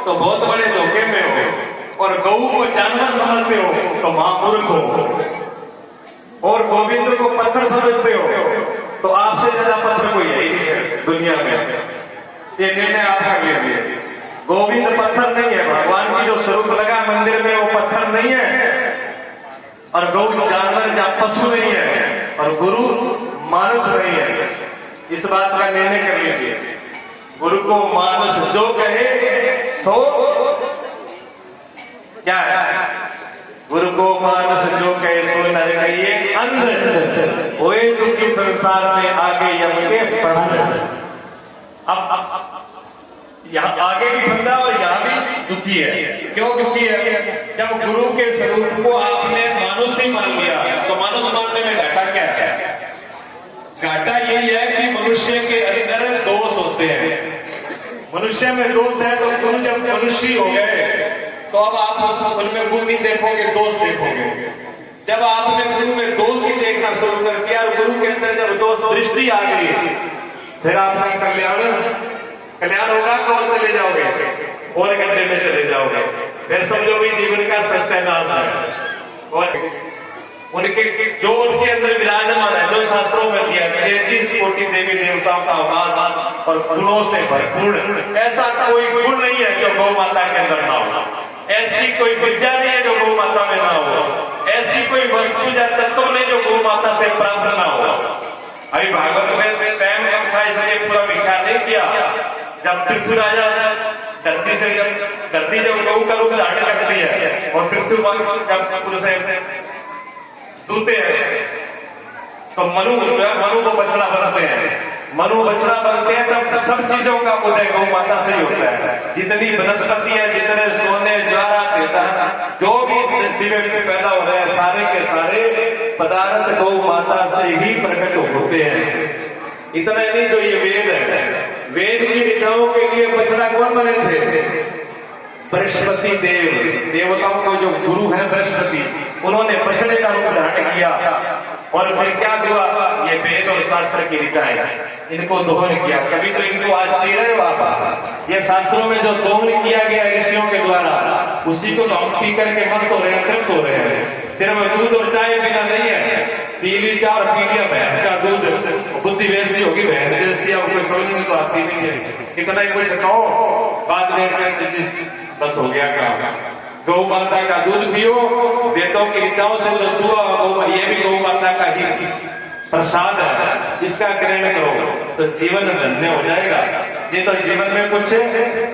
तो बहुत बड़े धोखे में हो, और गऊ को जानवर समझते हो तो महामूर्ख हो, और गोविंद को पत्थर समझते हो तो आपसे ज्यादा पत्थर कोई है ही नहीं दुनिया में। ये निर्णय आपका लीजिए। गोविंद पत्थर नहीं है, भगवान की जो स्वरूप लगा मंदिर में वो पत्थर नहीं है, और गौ जानवर या पशु नहीं है, और गुरु मानस नहीं है। इस बात का निर्णय कर लीजिए। गुरु को मानस जो कहे तो क्या है, गुरु को मानस जो कहे सो नर कहिए अंध, होए दुखी संसार में आगे यम के पढ़। अब यहाँ आगे भी बंदा और यहाँ भी दुखी है। क्यों दुखी है? जब गुरु के स्वरूप को आपने मानुष ही मान लिया, तो मानुष मानने में घाटा क्या है? घाटा यही है कि मनुष्य के अंदर दोष होते हैं। मनुष्य में दोष है, तो गुरु जब मनुष्य हो गए तो अब आप उनमें गुण नहीं देखोगे, दोष देखोगे। जब आपने गुरु में दोष ही देखना शुरू कर दिया, गुरु के अंदर जब दोष दृष्टि आ गई, फिर आपका कल्याण होगा तो और चले जाओगे, और गड्ढे में चले जाओगे। फिर समझो भी जीवन का सत्यानाश है। और उनके जो उनके अंदर विराजमान है, जो शास्त्रों में दिया 33 कोटि देवी देवताओं का वास और गुणों से भरपूर, ऐसा कोई गुण नहीं है जो गौ माता के अंदर ना हो। ऐसी कोई विद्या नहीं है जो गौ माता में ना हो। ऐसी कोई वस्तु या तत्व नहीं जो गौ माता से प्राप्त ना हो। अभी भागवत में टाइम कम था इसलिए पूरा विख्यात नहीं किया। जब पृथ्वी राजा धरती जब गौ का रूप धारण करती है और पृथ्वी जब उनसे दूते हैं, तो मनु को बछड़ा बनते हैं। मनु बछड़ा बनते हैं तब सब चीजों का उदय गौ माता से ही होता है। जितनी वनस्पति है, जितने सोने ज्वारा देता है, जो भी इस दिव्य में पैदा हो रहे हैं, सारे के सारे पदार्थ गौ माता से ही प्रकट होते हैं। इतना नहीं, जो ये वेद है, वेद की ऋचाओं के लिए बछड़ा कौन बने थे? बृहस्पति देव, देवताओं को जो गुरु है बृहस्पति, उन्होंने बछड़े का रूप धारण किया। और फिर क्या हुआ? ये वेद और शास्त्र की ऋचाएं, इनको दोहन किया। कभी तो इनको आज पी रहे हो आप। ये शास्त्रों में जो दोहन किया गया ऋषियों के द्वारा, उसी को तो हम पी करके मस्त हो रहे हैं, तृप्त हो रहे हैं। सिर्फ दूध और चाय पीना नहीं है, पीली चाय और पी लिया भैंस का दूध, बुद्धि वैसी होगी भैंस जैसी, अब कोई समझ तो आती नहीं है। इतना ही कुछ कहो, बाद में बस हो गया काम। गौ माता का दूध पियो, वेदों की ऋचाओं से जो दुआ, ये भी गौ माता का ही प्रसाद है, इसका ग्रहण करो तो जीवन धन्य हो जाएगा। ये तो जीवन में कुछ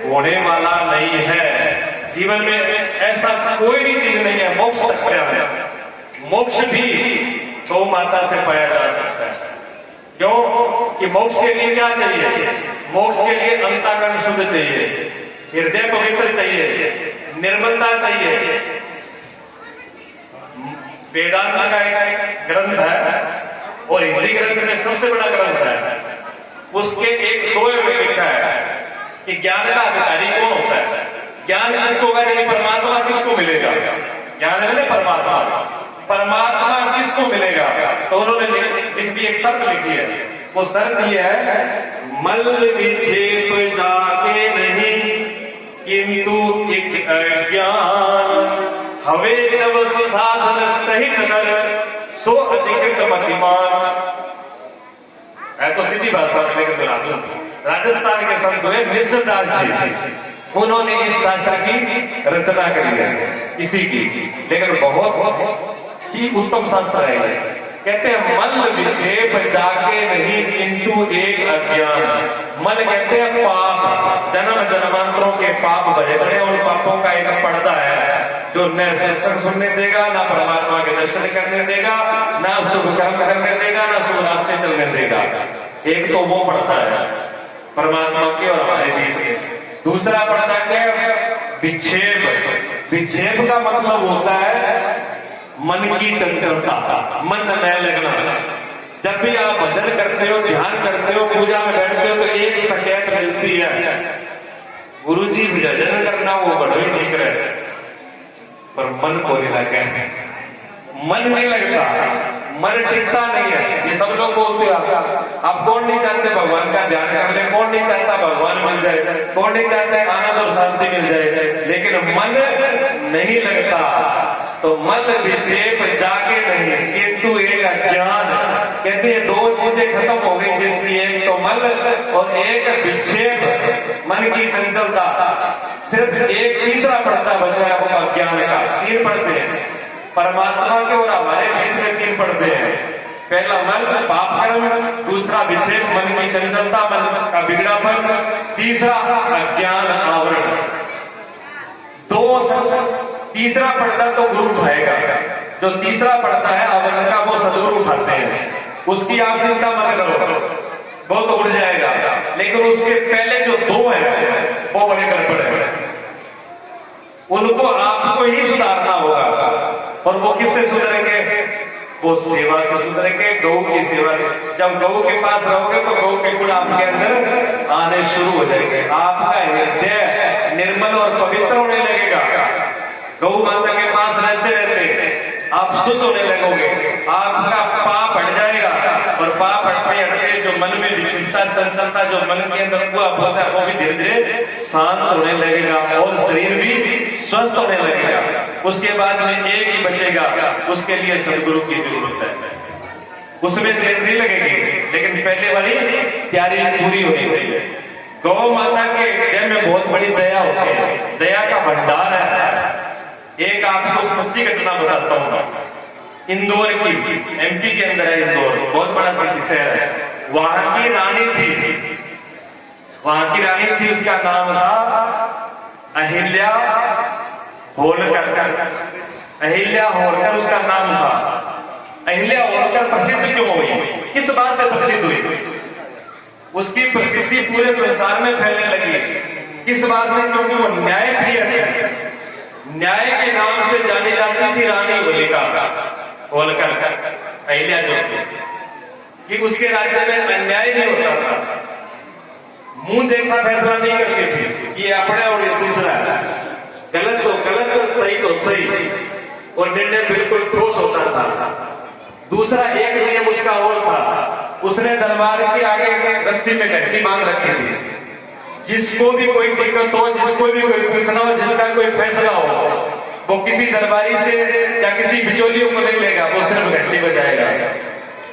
होने वाला नहीं है। जीवन में ऐसा कोई भी चीज नहीं है। मोक्ष तक पाया है, मोक्ष भी गौ माता से पाया जा सकता है। क्यों कि मोक्ष के लिए क्या चाहिए? मोक्ष के लिए अंतःकरण शुद्ध चाहिए, हृदय पवित्र चाहिए, निर्मलता चाहिए। वेदांत का एक ग्रंथ है और हिंदी ग्रंथ में सबसे बड़ा ग्रंथ है, उसके एक 2 में लिखा है कि ज्ञान का अधिकारी कौन होता है। ज्ञान किसको होगा? नहीं, परमात्मा किसको मिलेगा? ज्ञान है परमात्मा, परमात्मा किसको मिलेगा? तो उन्होंने भी एक शर्त लिखी है। वो शर्त ये है, मल विक्षेप जाके नहीं किंतु एक अज्ञान, हवे जब साधन सहित नर सो अधिक मतिमान। है तो सीधी भाषा में, लेकिन राजस्थान के संत हुए निश्चलदास जी, उन्होंने इस शास्त्र की रचना करी है इसी की, लेकिन बहुत ही उत्तम शास्त्र है। कहते हैं मल विक्षेप जाके नहीं किंतु एक अज्ञान। मल कहते हैं पाप, जन्म जन्मांतरों के पाप भरे भरे, उन पापों का एक पर्दा है जो न सत्संग सुनने देगा, ना परमात्मा के दर्शन करने देगा, ना शुभ कर्म करने देगा, ना शुभ रास्ते चलने देगा। एक तो वो पर्दा है परमात्मा के और हमारे बीच में। दूसरा पर्दा क्या है? विक्षेप। विक्षेप का मतलब होता है मन की चंचलता, मन में लगना। जब भी आप भजन करते हो, ध्यान करते हो, पूजा में बैठते हो, तो एक सकैत मिलती है, गुरु जी भजन करना वो बड़ा ही ठीक है, पर मन को नहीं लगे, मन नहीं लगता। मन टिकता नहीं है। ये सब लोग बोलते हैं आप कौन नहीं चाहते भगवान का ध्यान कर ले, कौन नहीं चाहता भगवान मिल जाए, कौन नहीं चाहता आनंद और शांति मिल जाए, लेकिन मन नहीं लगता। तो मल विक्षेप जाके नहीं, किंतु एक अज्ञान। कहते हैं दो चीजें खत्म हो गई जिसकी, एक तो मल और एक विक्षेप, मन की चंचलता। सिर्फ एक तीसरा पड़ता बचा है वो अज्ञान का। 3 पढ़ते हैं परमात्मा के और हमारे बीच में, 3 पढ़ते हैं। पहला मन पाप कर्म, दूसरा विक्षेप मन की चंचलता, मन का बिगड़ापन, तीसरा अज्ञान आवरण। तीसरा पड़ता तो गुरु उठाएगा, जो तीसरा पड़ता है आवरण का वो सदगुरु उठाते हैं। उसकी आप चिंता मत करो, वो तो उड़ जाएगा। लेकिन उसके पहले जो 2 है वो बड़े गड़बड़ है, उनको आपको ही सुधारना होगा। और वो किससे सुधरेंगे? वो सेवा से सुधरेंगे, गौ की सेवा से। जब गौ के पास रहोगे तो गौ के गुण आपके अंदर आने शुरू हो जाएंगे। आपका हृदय निर्मल और पवित्र होने लगेगा। गौ माता के पास रहते रहते आप शुद्ध होने लगोगे, आपका पाप हट जाएगा। और पाप हटते हटते जो मन में विक्षिप्तता चंचलता जो मन के अंदर हुआ है वो भी धीरे धीरे शांत होने लगेगा और शरीर भी स्वस्थ होने लगेगा। उसके बाद में एक ही बचेगा, उसके लिए सदगुरु की जरूरत है। उसमें देर नहीं लगेगी, लेकिन पहले वाली तैयारी पूरी होनी चाहिए। गौ माता के हृदय में बहुत बड़ी दया होती है, दया का भंडार है। एक आपको सच्ची घटना बताता हूँ। इंदौर की, एमपी के अंदर है इंदौर, बहुत बड़ा शहर है। वहां की रानी थी, उसका नाम था अहिल्या होलकर। अहिल्या होलकर उसका नाम था। अहिल्या होलकर प्रसिद्ध क्यों हुई? किस बात से प्रसिद्ध हुई? उसकी प्रसिद्धि पूरे संसार में फैलने लगी। किस बात से? क्योंकि वो न्याय प्रिय थी। न्याय के नाम से जानी जाती थी रानी होलकर, अहिल्या जो थी, कि उसके राज्य में अन्याय नहीं होता था। मुंह देखा फैसला नहीं करती थी, ये अपना और ये दूसरा, गलत तो गलत, सही तो सही, और निर्णय बिल्कुल ठोस होता था। दूसरा एक नियम उसका और था, उसने दरबार के आगे रस्सी में घंटी बांध रखी थी। जिसको भी कोई दिक्कत हो, जिसको भी कोई पूछना हो, जिसका कोई फैसला हो, वो किसी दरबारी से या किसी बिचौलियों को नहीं लेगा, वो सिर्फ घंटी बजाएगा।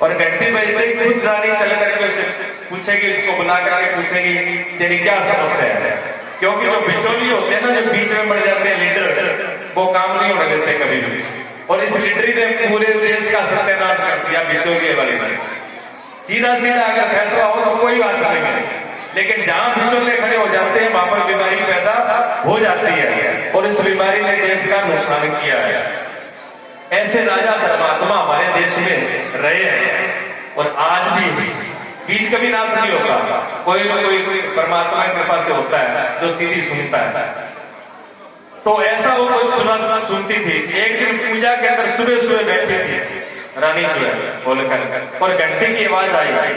और घंटी बजते ही खुद रानी चल करके उसे पूछेगी, उसको बुला करके पूछेगी तेरी क्या समस्या है। क्योंकि जो बिचौली होते हैं ना, जो बीच में बढ़ जाते हैं लीडर, वो काम नहीं होने देते कभी भी। और इस लीडरी ने पूरे देश का सत्यानाश कर दिया बिचौलिए वाले ने। सीधा सीधा अगर फैसला हो तो कोई बात नहीं है, लेकिन जहां बिचौले खड़े हो जाते हैं वहां पर बीमारी पैदा हो जाती है। और इस बीमारी ने देश का नुकसान किया है। ऐसे राजा धर्मात्मा हमारे देश में रहे हैं और आज भी बीच कभी नाश नहीं होता। कोई ना कोई परमात्मा की कृपा से होता है जो सीधी सुनता है। तो ऐसा वो कोई सुनती थी। एक दिन पूजा के अंदर सुबह सुबह बैठी थी रानी जो है होलकर, और घंटे की आवाज आई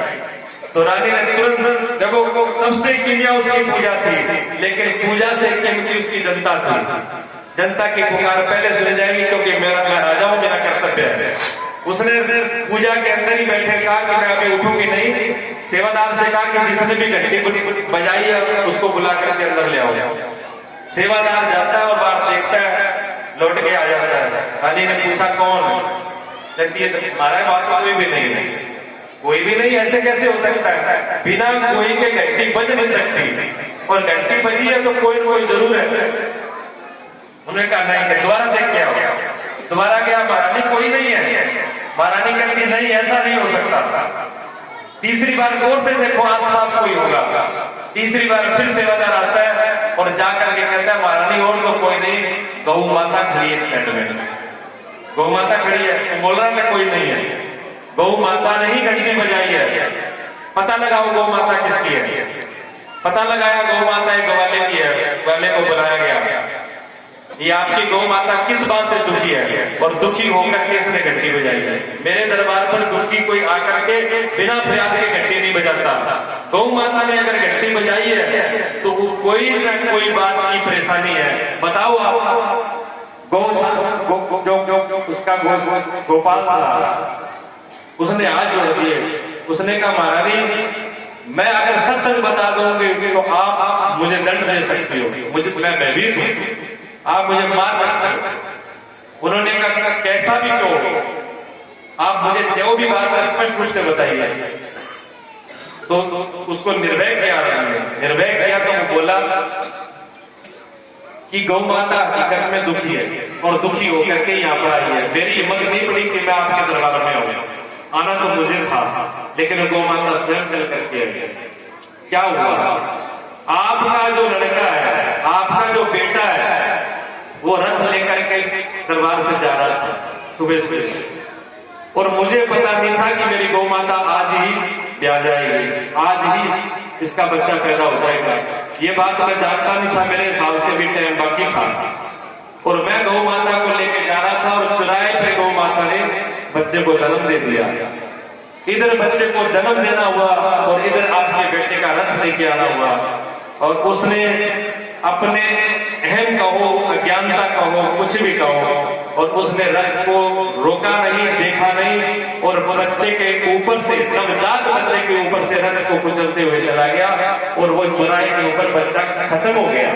तो रानी ने तुरंत, देखो सबसे कीमिया उसकी पूजा थी, लेकिन पूजा से कीमती उसकी जनता थी। जनता की पुकार पहले सुन जाएगी, क्योंकि मैं राजा हूं, मेरा कर्तव्य है। उसने पूजा के अंदर ही बैठे कहा कि मैं अभी उठूंगी नहीं। सेवादार से कहा कि जिसने भी घंटी बजाई है उसको बुला करके अंदर ले आओ। सेवादार जाता है और बाहर देखता है, लौट के आ जाता है। रानी ने पूछा कौन? कहती है हमारा बात कोई भी नहीं है। कोई भी नहीं? ऐसे कैसे हो सकता है? बिना कोई के घंटी बज नहीं सकती, और घंटी बजी है तो कोई कोई जरूर है। उन्होंने कहा नहीं, दोबारा देख के आओ। दोबारा गया, महारानी कोई नहीं है। महारानी कहती नहीं, ऐसा नहीं हो सकता। तीसरी बार गौर से देखो, आसपास कोई होगा। तीसरी बार फिर सेवादार आता है और जाकर के कहता है महारानी और तो कोई नहीं, गौ माता खड़ी है साइड में। गौ माता खड़ी है, तो बोल रहा मैं कोई नहीं है। गौ माता ने ही घंटी बजाई है। पता लगाओ गौ माता किसकी है। पता लगाया गौ माता एक ग्वाले की है। ग्वाले को बुलाया गया, ये आपकी गौ माता किस बात से दुखी है और दुखी होकर के इसने घंटी बजाई है। मेरे दरबार पर दुखी कोई आकर के बिना फरियाद के घंटी नहीं बजाता। गौ माता ने अगर घंटी बजाई है तो कोई न कोई बात की परेशानी है। बताओ आप, गौ जो उसका गोपाल था, उसने हाथ जोड़ दिए। उसने कहा महारानी, मैं अगर सच सच बता दूंगी तो आप मुझे दंड दे सकती हो, मुझे मैं भयभीत हूं, आप मुझे मार सकते हो। उन्होंने कहा कैसा भी हो, आप मुझे जो भी बात है स्पष्ट रूप से बताइए। तो उसको निर्भय किया, निर्भय किया तो वो बोला कि गौ माता हकीकत में दुखी है और दुखी होकर के यहाँ पर आई है। मेरी हिम्मत नहीं पड़ी कि मैं आपके दरबार में आऊं, आना तो मुझे था, लेकिन गौ माता स्वयं चल करके आई। क्या हुआ, आपका जो लड़का है, आपका जो बेटा है, वो रथ लेकर के दरबार से जा रहा था सुबह सुबह, और मुझे पता नहीं था कि मेरी गौ माता आज ही ब्याह जाएगी, आज ही इसका बच्चा पैदा हो जाएगा। ये बात मैं जानता नहीं था, मेरे हिसाब से भी टाइम बाकी था, और मैं गौ माता को लेके जा रहा था और चुराए पे गौ माता ने बच्चे को जन्म दे दिया। इधर बच्चे को जन्म देना हुआ और इधर आपके बेटे का रथ लेके आना हुआ, और उसने अपने अहम कहो, अज्ञानता कहो, कुछ भी कहो, और उसने रथ को रोका नहीं, देखा नहीं, और बच्चे के ऊपर से, नवजात बच्चे के ऊपर से रथ को कुचलते हुए चला गया, और वो चुराए के ऊपर बच्चा खत्म हो गया।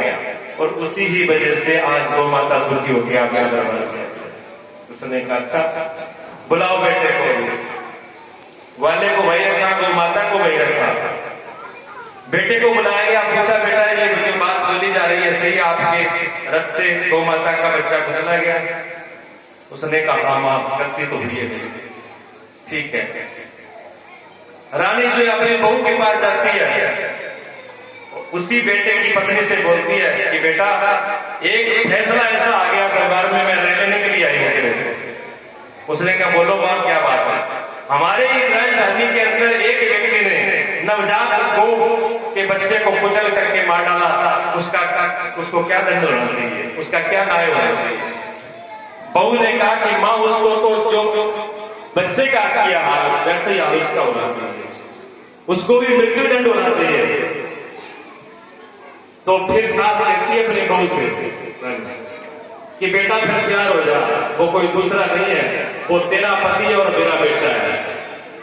और उसी ही वजह से आज गौ माता दुखी हो गया अपने दरबार में। उसने कहा अच्छा बुलाओ बेटे को, वाले को वही रखा, गौ माता को वही रखा। बेटे को बुलाया गया, पूछा बेटा ये जो बात बोली जा रही है सही, आपके रथ से गौ माता का बच्चा कुचला गया? उसने कहा हाँ मां, गलती तो हुई है, ठीक है। रानी जो अपने बहू के पास जाती है, उसी बेटे की पत्नी से बोलती है कि बेटा एक फैसला ऐसा आ गया दरबार में, मैं रहने के लिए आई हूं तेरे से। उसने कहा बोलो मां क्या बात है? हमारे राजधानी के अंदर एक व्यक्ति ने नवजात गौ के बच्चे को कुचल करके मार डाला, उसको क्या दंड होना चाहिए, उसका क्या न्याय होना चाहिए? बहू ने कहा कि मां उसको तो जो बच्चे का किया हाल वैसे ही हाल उसका होना चाहिए, उसको भी मृत्यु दंड होना चाहिए। तो फिर सास कहती है अपनी बहू से कि बेटा फिर प्यार हो जा, वो कोई दूसरा नहीं है, वो तेरा पति और मेरा बेटा है,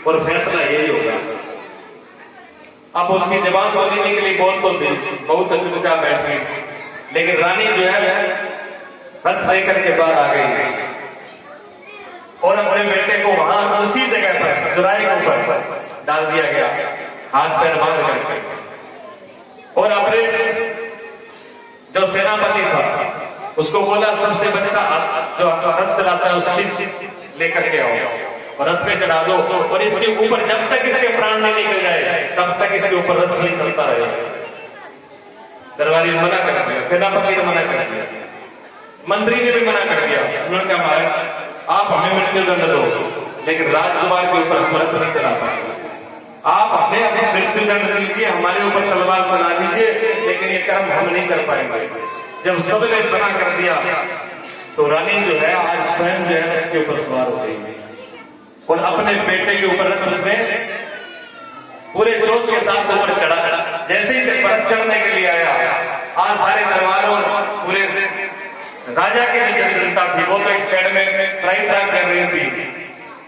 और फैसला यही होगा। अब उसकी जबान बोलने के लिए बोल तो दी, बहुत चुपचाप बैठ गई, लेकिन रानी जो है रथ लेकर के बाहर आ गई और अपने बेटे को वहां उसी जगह पर चुराए के ऊपर डाल दिया गया, हाथ पैर बांध करके। और अपने जो सेनापति था उसको बोला सबसे बच्चा जो रथ चलाता है उसकी लेकर के आओ और रथ पे चढ़ा दो, और इसके ऊपर जब तक इसके प्राण नहीं निकल जाए तब तक इसके ऊपर रथ नहीं चलता रहे। दरबारी ने मना कर दिया, सेनापति ने मना कर दिया, मंत्री ने भी मना कर दिया। उन्होंने कहा महाराज आप हमें मृत्यु दंड दो, लेकिन राजकुमार के ऊपर हम रथ नहीं चला पाएंगे। आप हमें अपने मृत्यु दंड दीजिए, हमारे ऊपर तलवार चला दीजिए, लेकिन ये कर्म हम नहीं कर पाएंगे। जब सबने मना कर दिया तो रानी जो है आज स्वयं जो है रथ के ऊपर सवार हो गई और अपने बेटे के ऊपर रथ उसमें पूरे जोश के साथ ऊपर चढ़ा। जैसे ही रथ चढ़ने के लिए आया, आज सारे दरबारों पूरे राजा की भी जनता थी, वो तो एक साइड में त्राई कर रही थी,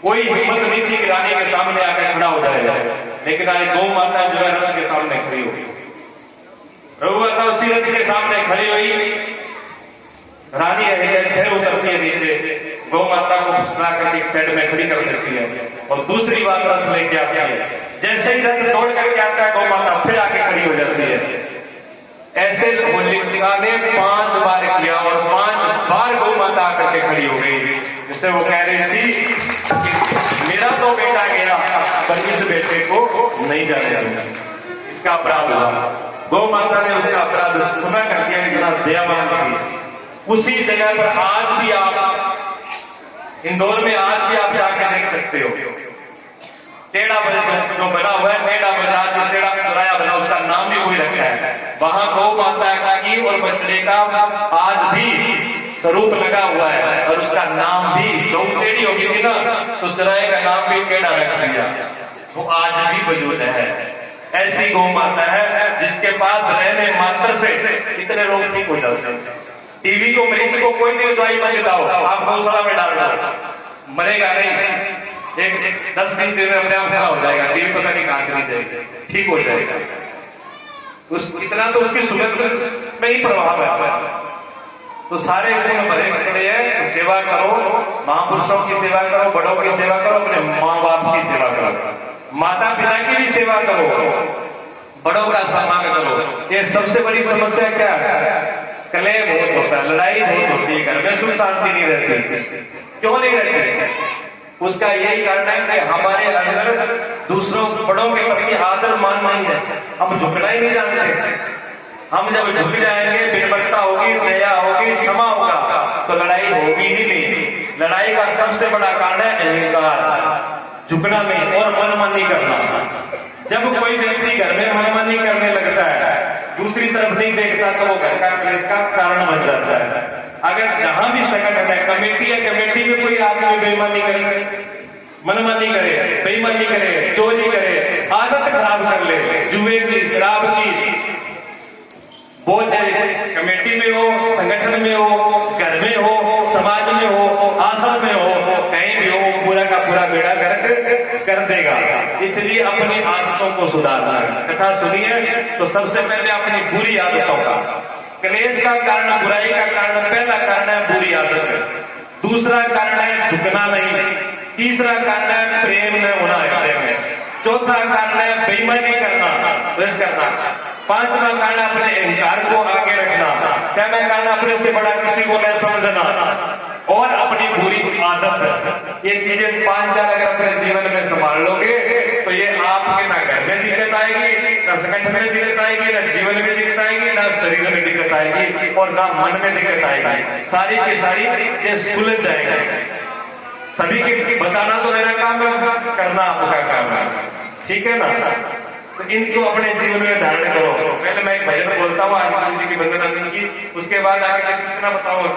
कोई हिम्मत नहीं थी कि रानी के सामने आकर खड़ा हो जाएगा। लेकिन आज गौ माता जो है रथ के सामने खड़ी हुई, रघुमाता उसी रथ के सामने खड़ी हुई। रानी फिर उतरती है नीचे, गौ माता को फुसला करके एक साइड में खड़ी कर देती है और दूसरी बार रथ लेके आती है। जैसे ही रथ दौड़ करके आता है, गौ माता फिर आके खड़ी हो जाती है। ऐसे होलिका ने 5 बार किया और 5 बार गौ माता आकर के खड़ी हो गई, जिससे वो कह रही थी कि मेरा तो बेटा गया पर इस बेटे को नहीं जाने दूंगा, इसका अपराध हुआ। गौ माता ने उसका अपराध समय कर दिया, इतना दयावान थी। उसी जगह पर आज भी आप इंदौर में आज भी आप जाके देख सकते हो, टेढ़ा बाजार जो बना हुआ है, टेढ़ा बाजार जो टेढ़ा चौराया बना, उसका नाम भी कोई रखा है। वहां गौ माता की और बछड़े का आज भी स्वरूप लगा हुआ है और उसका नाम भी, गौ टेढ़ी होगी थी ना तो चौराहे का नाम भी टेढ़ा रख दिया, वो आज भी वजूद है। ऐसी गौ माता है जिसके पास रहने मात्र से इतने लोग ठीक हो जाते हैं। टीबी को मरीज को कोई भी दवाई मत दिलाओ, आप गौशाला में डाल दो, मरेगा नहीं। एक 10-20 दिन में अपने आप खड़ा हो जाएगा, टीवी पता नहीं कहां चली जाएगी, ठीक हो जाएगा। इतना तो उसकी सुगंध में ही प्रभाव है। तो सारे गुण भरे पड़े हैं, सेवा करो, महापुरुषों की सेवा करो, बड़ों की सेवा करो, अपने माँ बाप की सेवा करो, माता पिता की भी सेवा करो, बड़ों का सम्मान करो। ये सबसे बड़ी समस्या क्या है? कलह बहुत होता है, लड़ाई बहुत होती है, घर में सुख शांति नहीं रहती। क्यों नहीं रहती? उसका यही कारण है कि हमारे अंदर दूसरों बड़ों के प्रति आदर मान नहीं है, हम झुकना ही नहीं जानते। हम जब झुक जाएंगे, विनम्रता होगी, दया होगी, क्षमा होगा, तो लड़ाई होगी ही नहीं। लड़ाई का सबसे बड़ा कारण है अहंकार, झुकना नहीं और मनमानी करना। जब कोई व्यक्ति घर में मनमानी करने लगता है, दूसरी तरफ नहीं देखता, तो वो घर का क्लेश का कारण बन जाता है। अगर जहां भी संगठन है, कमेटी है, कमेटी में कोई आदमी बेईमानी करे, मनमानी करे, बेईमानी करे, चोरी करे, आदत खराब कर ले, जुए की, शराब की, वो चाहे कमेटी में हो, संगठन में हो, घर में हो, समाज में हो, आश्रम में हो, कहीं भी हो, पूरा का पूरा बेड़ा गर्क कर देगा। इसलिए अपनी आदतों को सुधारना है। कथा सुनिए तो सबसे पहले अपनी बुरी आदतों का, क्लेश का कारण, बुराई का कारण, पहला कारण है बुरी आदत, दूसरा कारण है झुकना नहीं, तीसरा कारण है प्रेम न होना हृदय में, चौथा कारण है बेईमानी करना, द्वेष करना, पांचवा कारण अपने अहंकार को आगे रखना, छठवां कारण अपने से बड़ा किसी को न समझना और अपनी बुरी आदत। ये चीजें 5-4 अगर अपने जीवन में संभाल लोगे तो ये आपके ना घर में दिक्कत आएगी, ना संगठन में दिक्कत आएगी, ना जीवन में दिक्कत आएगी, ना शरीर में दिक्कत आएगी और ना मन में दिक्कत आएगी। सारी की सारी ये सुलझ जाएगी। सभी के बताना तो मेरा काम है, करना आपका काम है, ठीक है ना? तो इनको अपने जीवन में धारण करो। पहले मैं एक भजन बोलता हूँ आज जी की वंदना की, उसके बाद आगे कितना बताऊंगा।